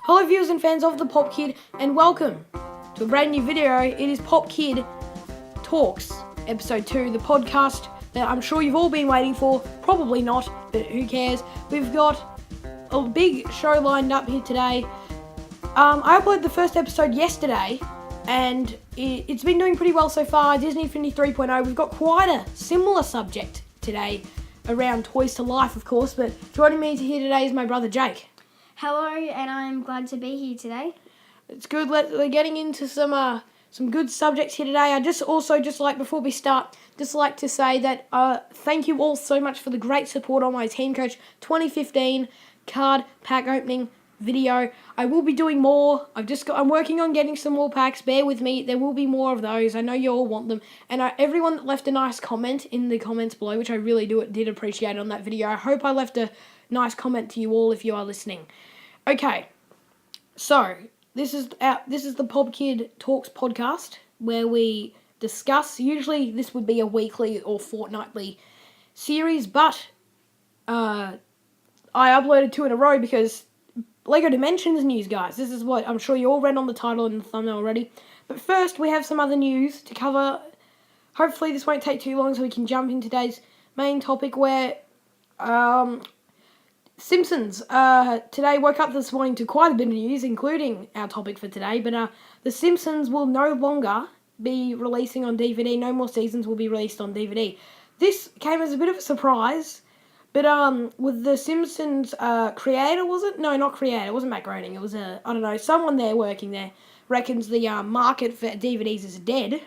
Hello viewers and fans of the Pop Kid, and welcome to a brand new video. It is Pop Kid Talks, episode 2, the podcast that I'm sure you've all been waiting for. Probably not, but who cares. We've got a big show lined up here today. I uploaded the first episode yesterday, and it's been doing pretty well so far. Disney Infinity 3.0, we've got quite a similar subject today around Toys to Life, of course, but joining me here today is my brother Jake. Hello, and I'm glad to be here today. It's good. We're getting into some good subjects here today. Before we start, like to say that thank you all so much for the great support on my Team Coach 2015 card pack opening video. I will be doing more. I'm working on getting some more packs. Bear with me. There will be more of those. I know you all want them. And everyone that left a nice comment in the comments below, which I really did appreciate on that video. I hope I left a nice comment to you all if you are listening. Okay, so this is the Pop Kid Talks podcast where we discuss. Usually this would be a weekly or fortnightly series, but I uploaded 2 in a row because LEGO Dimensions news, guys. This is what I'm sure you all read on the title and the thumbnail already. But first, we have some other news to cover. Hopefully this won't take too long so we can jump into today's main topic where Simpsons today woke up this morning to quite a bit of news, including our topic for today, but The Simpsons will no longer be releasing on DVD. No more seasons will be released on DVD. This came as a bit of a surprise, but with The Simpsons creator, was it? No, not creator. It wasn't Matt Groening. It was, someone there working there reckons the market for DVDs is dead.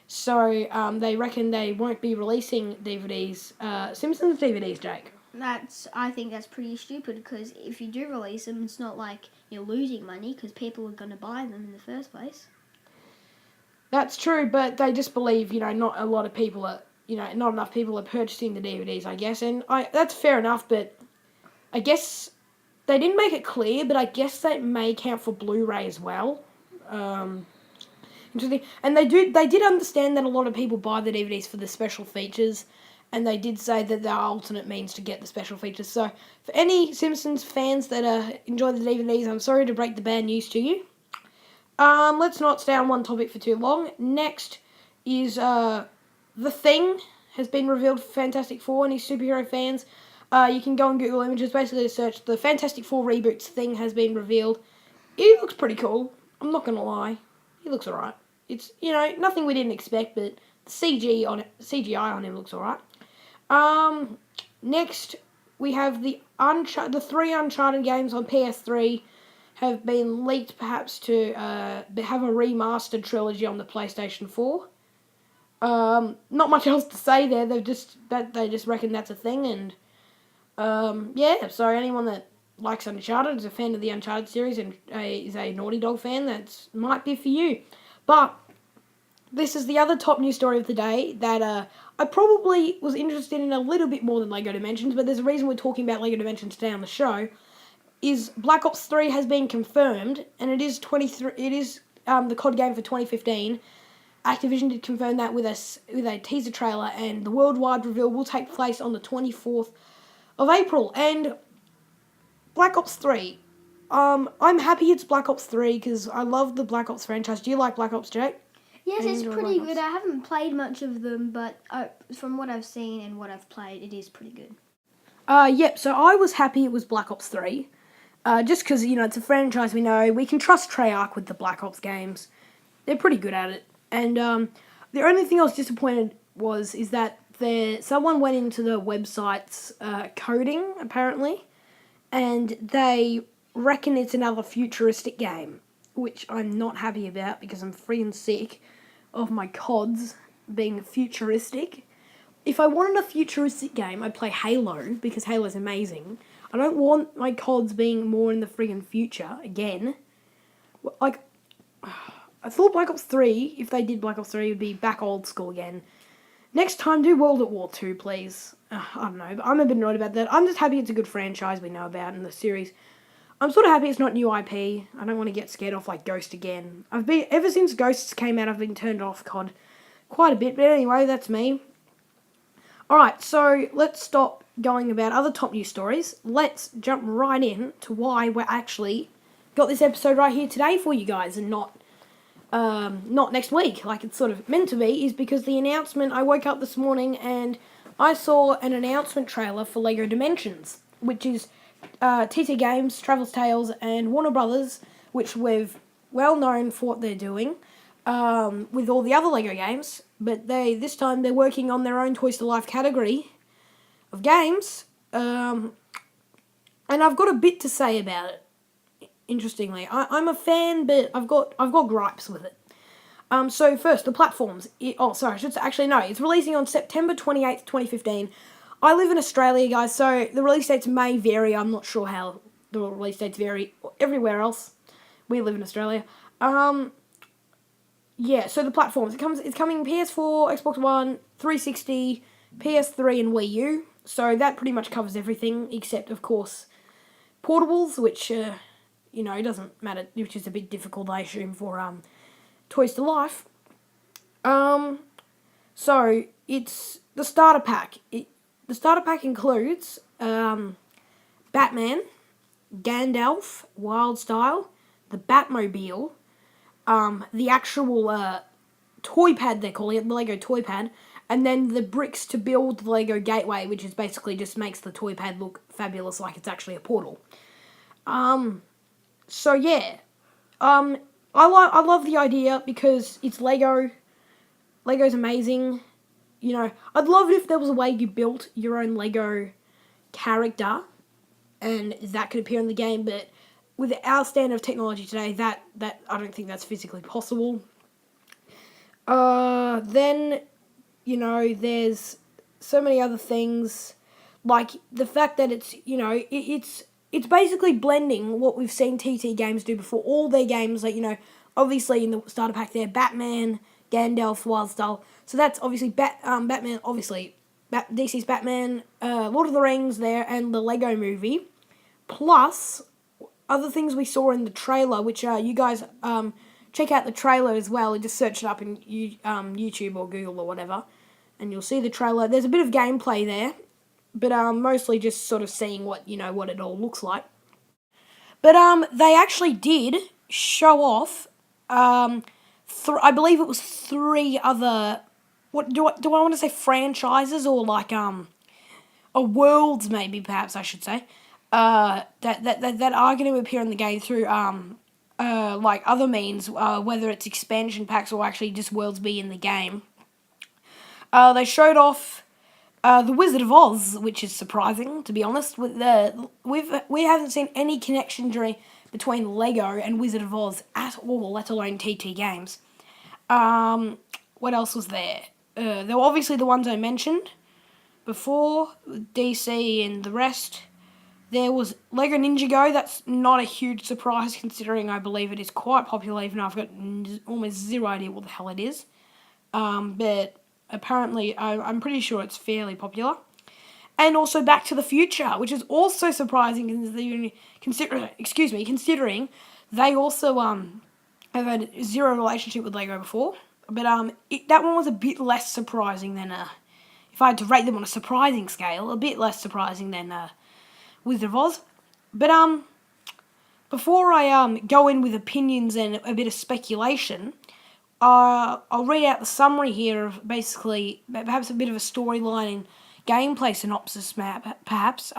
So they reckon they won't be releasing DVDs, Simpsons DVDs, Jake. I think that's pretty stupid because if you do release them, it's not like you're losing money because people are going to buy them in the first place. That's true, but they just believe, not a lot of people are, not enough people are purchasing the DVDs, I guess, and that's fair enough, but I guess they didn't make it clear, but I guess that may count for Blu-ray as well. Interesting. And they did understand that a lot of people buy the DVDs for the special features, and they did say that there are alternate means to get the special features. So, for any Simpsons fans that enjoy the DVDs, I'm sorry to break the bad news to you. Let's not stay on one topic for too long. Next is The Thing has been revealed for Fantastic Four. Any superhero fans, you can go on Google Images, basically search the Fantastic Four reboots Thing has been revealed. He looks pretty cool. I'm not going to lie. He looks alright. It's, nothing we didn't expect, but the CGI on him looks alright. Next, we have the 3 Uncharted games on PS3 have been leaked perhaps to have a remastered trilogy on the PlayStation 4. Not much else to say there. They just reckon that's a thing, and so anyone that likes Uncharted, is a fan of the Uncharted series, and is a Naughty Dog fan, that might be for you. But this is the other top news story of the day that I probably was interested in a little bit more than LEGO Dimensions, but there's a reason we're talking about LEGO Dimensions today on the show, is Black Ops 3 has been confirmed, and it is the COD game for 2015. Activision did confirm that with a teaser trailer, and the worldwide reveal will take place on the 24th of April. And Black Ops 3, I'm happy it's Black Ops 3 because I love the Black Ops franchise. Do you like Black Ops, Jake? Yes, it's pretty good. I haven't played much of them, but from what I've seen and what I've played, it is pretty good. So I was happy it was Black Ops 3. Just because, it's a franchise we know. We can trust Treyarch with the Black Ops games. They're pretty good at it. And the only thing I was disappointed is that someone went into the website's coding, apparently, and they reckon it's another futuristic game, which I'm not happy about because I'm freaking sick of my CODs being futuristic. If I wanted a futuristic game, I'd play Halo because Halo's amazing. I don't want my CODs being more in the friggin' future again. Like, I thought Black Ops 3, if they did Black Ops 3, would be back old school again. Next time, do World at War 2, please. I don't know, but I'm a bit annoyed about that. I'm just happy it's a good franchise we know about in the series. I'm sort of happy it's not new IP. I don't want to get scared off like Ghost again. Ever since Ghosts came out, I've been turned off COD quite a bit. But anyway, that's me. Alright, so let's stop going about other top news stories. Let's jump right in to why we're actually got this episode right here today for you guys, and not next week like it's sort of meant to be, is because the announcement. I woke up this morning and I saw an announcement trailer for Lego Dimensions, which is TT Games, Travel's Tales, and Warner Brothers, which we're well known for what they're doing with all the other Lego games. But this time they're working on their own Toys to Life category of games, and I've got a bit to say about it. Interestingly, I'm a fan, but I've got gripes with it. So first, the platforms. It's releasing on September 28th, 2015. I live in Australia, guys, so the release dates may vary. I'm not sure how the release dates vary everywhere else. We live in Australia. Yeah, so the platforms. It's coming PS4, Xbox One, 360, PS3, and Wii U. So that pretty much covers everything, except, of course, portables, which, it doesn't matter, which is a bit difficult, I assume, for Toys to Life. So it's the starter pack. The starter pack includes Batman, Gandalf, Wildstyle, the Batmobile, the actual toy pad, they're calling it, the Lego toy pad, and then the bricks to build the Lego Gateway, which is basically just makes the toy pad look fabulous, like it's actually a portal. So yeah, I love the idea because it's Lego. Lego's amazing. I'd love it if there was a way you built your own Lego character, and that could appear in the game. But with our standard of technology today, that I don't think that's physically possible. Then, there's so many other things, like the fact that it's basically blending what we've seen TT Games do before. All their games, like, obviously in the starter pack there, Batman, Gandalf, Wildstyle. So that's obviously Batman, obviously DC's Batman, Lord of the Rings there, and the Lego Movie, plus other things we saw in the trailer, which you guys check out the trailer as well. Just search it up in YouTube or Google or whatever, and you'll see the trailer. There's a bit of gameplay there, but mostly just sort of seeing what it all looks like. But they actually did show off. I believe it was 3 other. What do I want to say? Franchises, or like or worlds, maybe, perhaps I should say. That are going to appear in the game through like other means, whether it's expansion packs or actually just worlds be in the game. They showed off the Wizard of Oz, which is surprising, to be honest. We haven't seen any connection between Lego and Wizard of Oz at all, let alone TT Games. What else was there? There were obviously the ones I mentioned before, DC and the rest. There was Lego Ninjago. That's not a huge surprise, considering I believe it is quite popular, even though I've got almost zero idea what the hell it is. But apparently, I'm pretty sure it's fairly popular. And also Back to the Future, which is also surprising, considering they also have had zero relationship with Lego before. But that one was a bit less surprising than if I had to rate them on a surprising scale, a bit less surprising than Wizard of Oz. But before I go in with opinions and a bit of speculation, I'll read out the summary here of basically perhaps a bit of a storyline and gameplay synopsis, perhaps.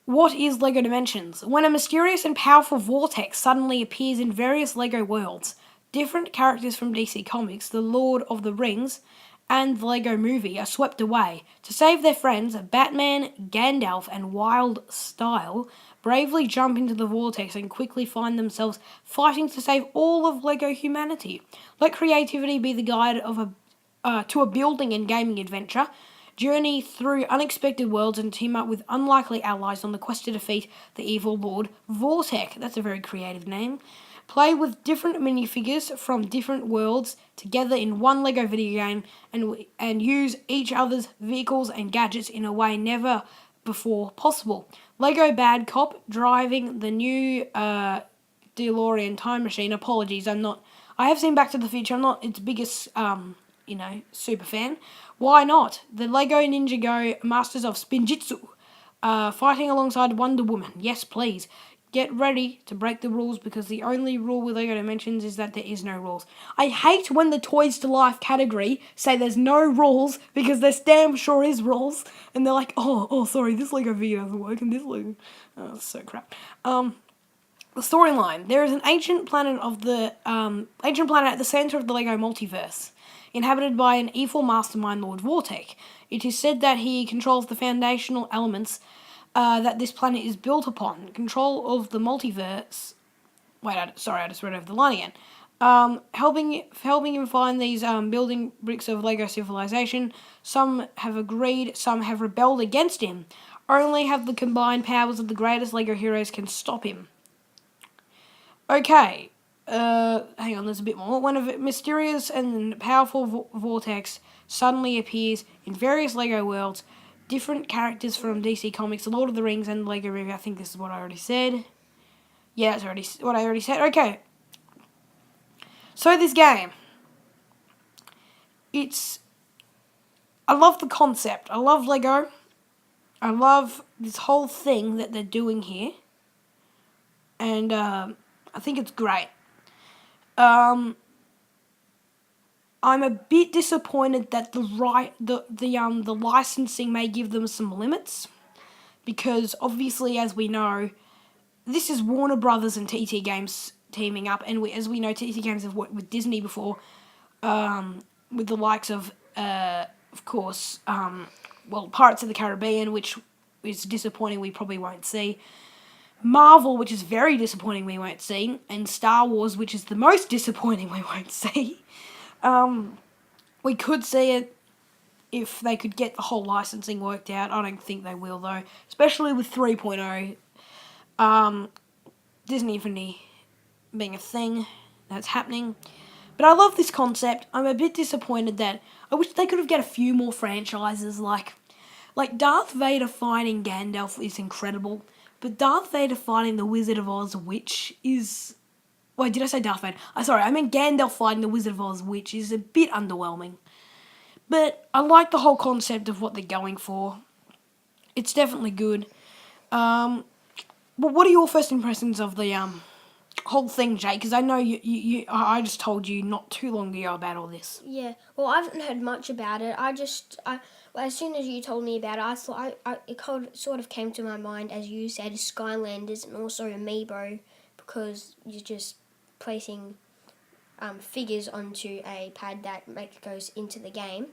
What is Lego Dimensions? When a mysterious and powerful vortex suddenly appears in various Lego worlds, different characters from DC Comics, The Lord of the Rings, and the Lego Movie are swept away. To save their friends, Batman, Gandalf, and Wildstyle bravely jump into the vortex and quickly find themselves fighting to save all of Lego humanity. Let creativity be the guide to a building and gaming adventure. Journey through unexpected worlds and team up with unlikely allies on the quest to defeat the evil Lord Vortek. That's a very creative name. Play with different minifigures from different worlds together in one Lego video game and use each other's vehicles and gadgets in a way never before possible. Lego Bad Cop driving the new DeLorean time machine. Apologies, I have seen Back to the Future. I'm not its biggest, super fan. Why not? The Lego Ninjago Masters of Spinjitzu, fighting alongside Wonder Woman. Yes, please. get ready to break the rules because the only rule with Lego Dimensions is that there is no rules. I hate when the Toys to Life category say there's no rules because there damn sure is rules, and they're like, sorry, this Lego figure doesn't work and this Lego. Oh, it's so crap. The storyline. There is an ancient planet at the center of the Lego multiverse, inhabited by an evil mastermind, Lord Vortek. It is said that he controls the foundational elements that this planet is built upon. Control of the multiverse. Wait, I just read over the line again. Helping him find these building bricks of Lego civilization. Some have agreed, some have rebelled against him. Only have the combined powers of the greatest Lego heroes can stop him. Okay, hang on, there's a bit more. When a mysterious and powerful vortex suddenly appears in various Lego worlds, different characters from DC Comics, The Lord of the Rings, and Lego Movie. I think this is what I already said. Yeah, that's already what I already said. Okay. So this game, I love the concept. I love Lego. I love this whole thing that they're doing here. And, I think it's great. I'm a bit disappointed that the licensing may give them some limits, because obviously, as we know, this is Warner Brothers and TT Games teaming up, and as we know, TT Games have worked with Disney before, with the likes of course, Pirates of the Caribbean, which is disappointing. We probably won't see. Marvel, which is very disappointing we won't see, and Star Wars, which is the most disappointing we won't see. We could see it if they could get the whole licensing worked out. I don't think they will, though, especially with 3.0. Disney Infinity being a thing that's happening. But I love this concept. I'm a bit disappointed that I wish they could have got a few more franchises, like Darth Vader fighting Gandalf is incredible. But Darth Vader fighting the Wizard of Oz Witch is... Wait, did I say Darth Vader? I meant Gandalf fighting the Wizard of Oz Witch is a bit underwhelming. But I like the whole concept of what they're going for. It's definitely good. But what are your first impressions of the whole thing, Jake? Because I know I just told you not too long ago about all this. Yeah, well, I haven't heard much about it. As soon as you told me about it, I thought it sort of came to my mind, as you said, Skylanders and also Amiibo, because you're just placing figures onto a pad that goes into the game.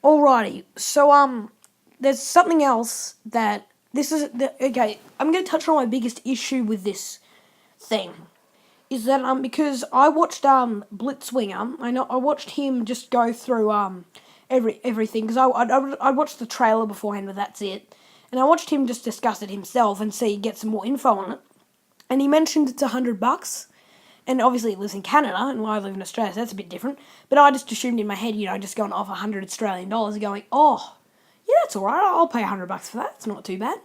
Alrighty, so there's something else that okay. I'm going to touch on my biggest issue with this thing. Is that because I watched Blitzwinger. I watched him just go through everything, because I watched the trailer beforehand, but that's it. And I watched him just discuss it himself and get some more info on it. And he mentioned it's $100, and obviously he lives in Canada, and I live in Australia, so that's a bit different. But I just assumed in my head, just going off $100 Australian dollars, going, oh, yeah, that's all right. I'll pay $100 for that. It's not too bad.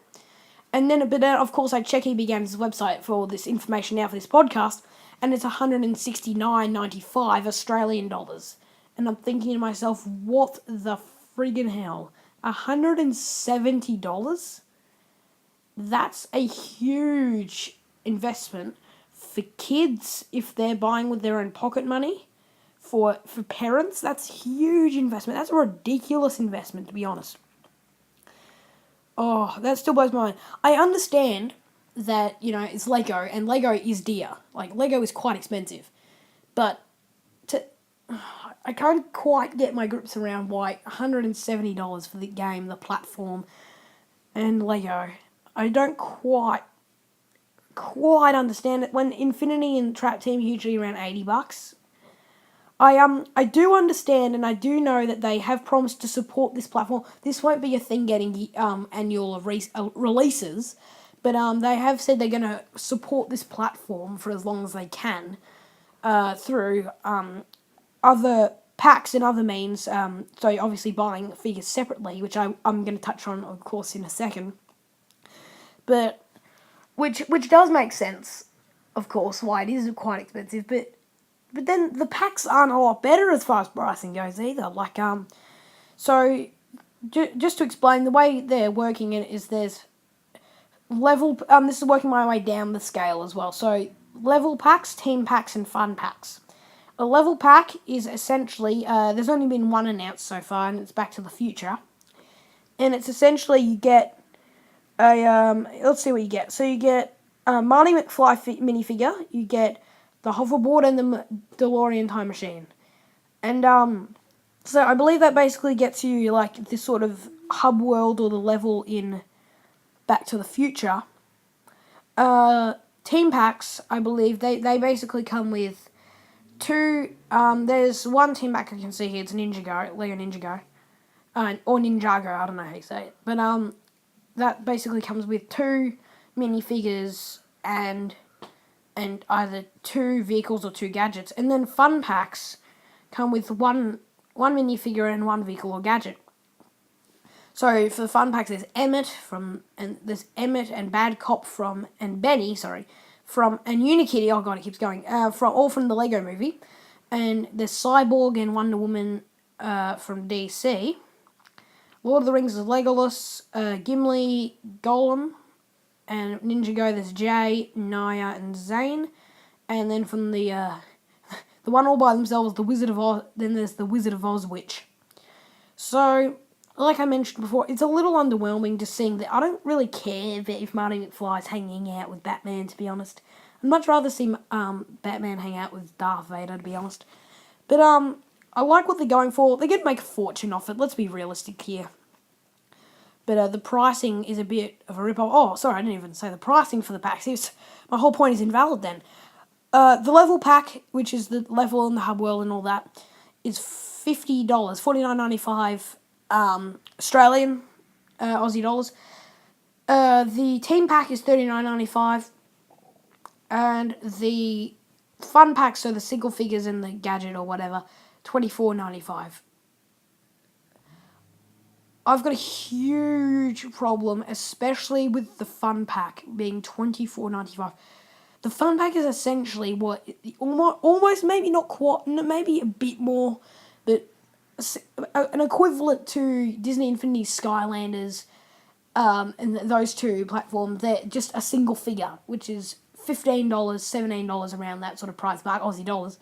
And then, of course, I check eBay Games' website for this information now for this podcast, and it's $169.95 Australian dollars. And I'm thinking to myself, what the friggin' hell? $170? That's a huge investment for kids if they're buying with their own pocket money. For parents, that's a huge investment. That's a ridiculous investment, to be honest. Oh, that still blows my mind. I understand that, it's Lego, and Lego is dear. Like, Lego is quite expensive. But I can't quite get my grips around why $170 for the game, the platform, and Lego. I don't quite understand it. When Infinity and Trap Team are usually around $80. I do understand, and I do know that they have promised to support this platform. This won't be a thing getting annual releases, but they have said they're going to support this platform for as long as they can through other packs and other means. So obviously buying figures separately, which I'm going to touch on, of course, in a second. But which does make sense, of course, why it is quite expensive, but then the packs aren't a lot better as far as pricing goes either. So just to explain, the way they're working it is there's level. This is working my way down the scale as well. So level packs, team packs, and fun packs. A level pack is essentially there's only been one announced so far, and it's Back to the Future. And it's essentially you get a let's see what you get. So you get a Marty McFly minifigure, you get the hoverboard and the DeLorean time machine, and so I believe that basically gets you like this sort of hub world or the level in Back to the Future. Team packs, I believe they basically come with two. There's one team pack I can see here. It's Ninjago, Lego Ninjago, or Ninjago. I don't know how you say it, but that basically comes with two minifigures and either two vehicles or two gadgets. And then fun packs come with one minifigure and one vehicle or gadget. So for the fun packs, there's Emmett and Bad Cop and Benny, and Unikitty. Oh god, it keeps going. From the Lego Movie, and there's Cyborg and Wonder Woman from DC. Lord of the Rings is Legolas, Gimli, Gollum, and Ninjago there's Jay, Naya, and Zane. And then from the the one all by themselves, the Wizard of Oz. Then there's the Wizard of Oz Witch. So, like I mentioned before, it's a little underwhelming just seeing that. I don't really care if Marty McFly's hanging out with Batman, to be honest. I'd much rather see Batman hang out with Darth Vader, to be honest. But I like what they're going for. They're going to make a fortune off it. Let's be realistic here. But the pricing is a bit of a rip-off. Oh, sorry, I didn't even say the pricing for the packs. My whole point is invalid then. The level pack, which is the level and the hub world and all that, is $50, $49.95 Australian, Aussie dollars. The team pack is $39.95, and the fun pack, so the single figures and the gadget or whatever, $24.95. I've got a huge problem, especially with the fun pack being $24.95. The fun pack is essentially what almost maybe not quite, maybe a bit more, but an equivalent to Disney Infinity Skylanders, and those two platforms. They're just a single figure, which is $15, $17 around that sort of price mark, Aussie dollars.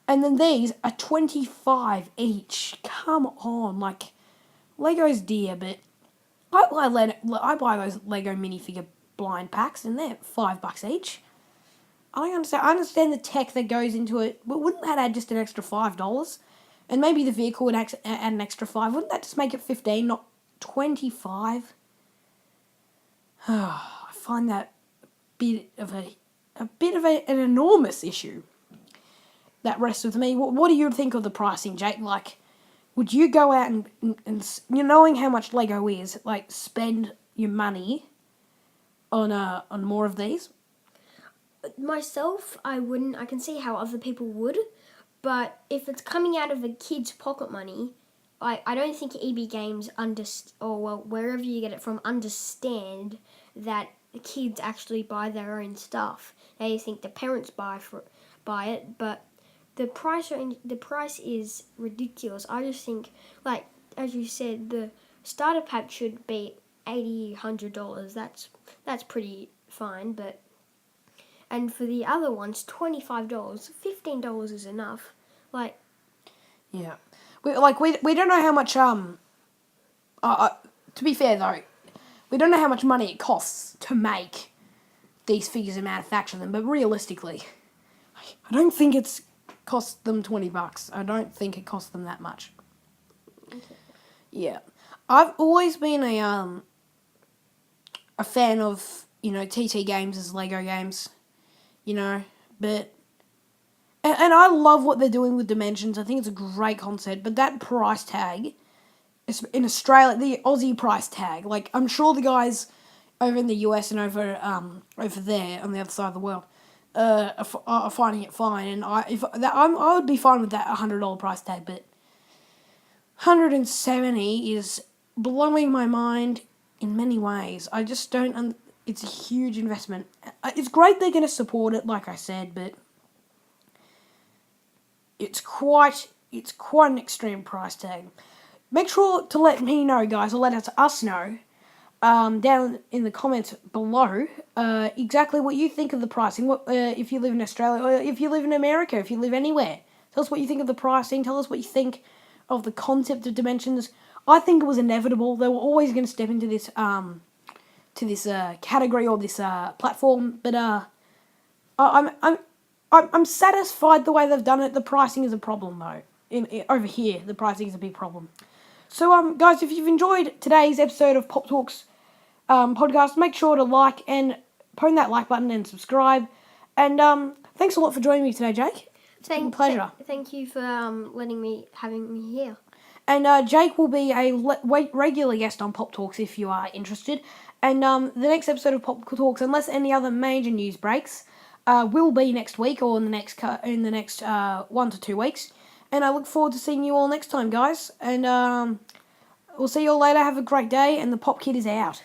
And then these are $25 each. Come on, like Lego's dear, but I buy those Lego minifigure blind packs, and they're $5 each. I don't understand. I understand the tech that goes into it, but wouldn't that add just an extra $5? And maybe the vehicle would add an extra $5. Wouldn't that just make it 15, not 25? I find that an enormous issue. That rests with me. What do you think of the pricing, Jake? Like, would you go out and you knowing how much Lego is, like, spend your money on more of these? Myself, I wouldn't. I can see how other people would, but if it's coming out of a kid's pocket money, I don't think EB Games wherever you get it from understand that the kids actually buy their own stuff. They think the parents buy it, but the price is ridiculous. I just think, like as you said, the starter pack should be $80, $100. That's pretty fine, but. And for the other ones, $25, $15 is enough. Like, yeah, we don't know how much to be fair though, we don't know how much money it costs to make these figures and manufacture them. But realistically, I don't think it's cost them $20. I don't think it cost them that much. Okay. Yeah, I've always been a fan of TT Games as Lego games. But and I love what they're doing with Dimensions. I think it's a great concept, but that price tag, in Australia, the Aussie price tag, like I'm sure the guys over in the US and over there on the other side of the world, are finding it fine, and I would be fine with that $100 price tag, but $170 is blowing my mind in many ways. I just don't. It's a huge investment. It's great they're going to support it, like I said, but it's quite an extreme price tag. Make sure to let me know, guys, or let us know down in the comments below exactly what you think of the pricing. What if you live in Australia or if you live in America, if you live anywhere. Tell us what you think of the pricing. Tell us what you think of the concept of Dimensions. I think it was inevitable. They were always going to step into this category or this platform, but I'm satisfied the way they've done it. The pricing is a problem though. Over here, the pricing is a big problem. So guys, if you've enjoyed today's episode of Pop Talks podcast, make sure to like and pound that like button and subscribe. And thanks a lot for joining me today, Jake. It's been a pleasure. Thank you for having me here. And Jake will be a regular guest on Pop Talks if you are interested. And the next episode of Pop Talks, unless any other major news breaks, will be next week or in the next 1 to 2 weeks. And I look forward to seeing you all next time, guys. And we'll see you all later. Have a great day. And the Pop Kid is out.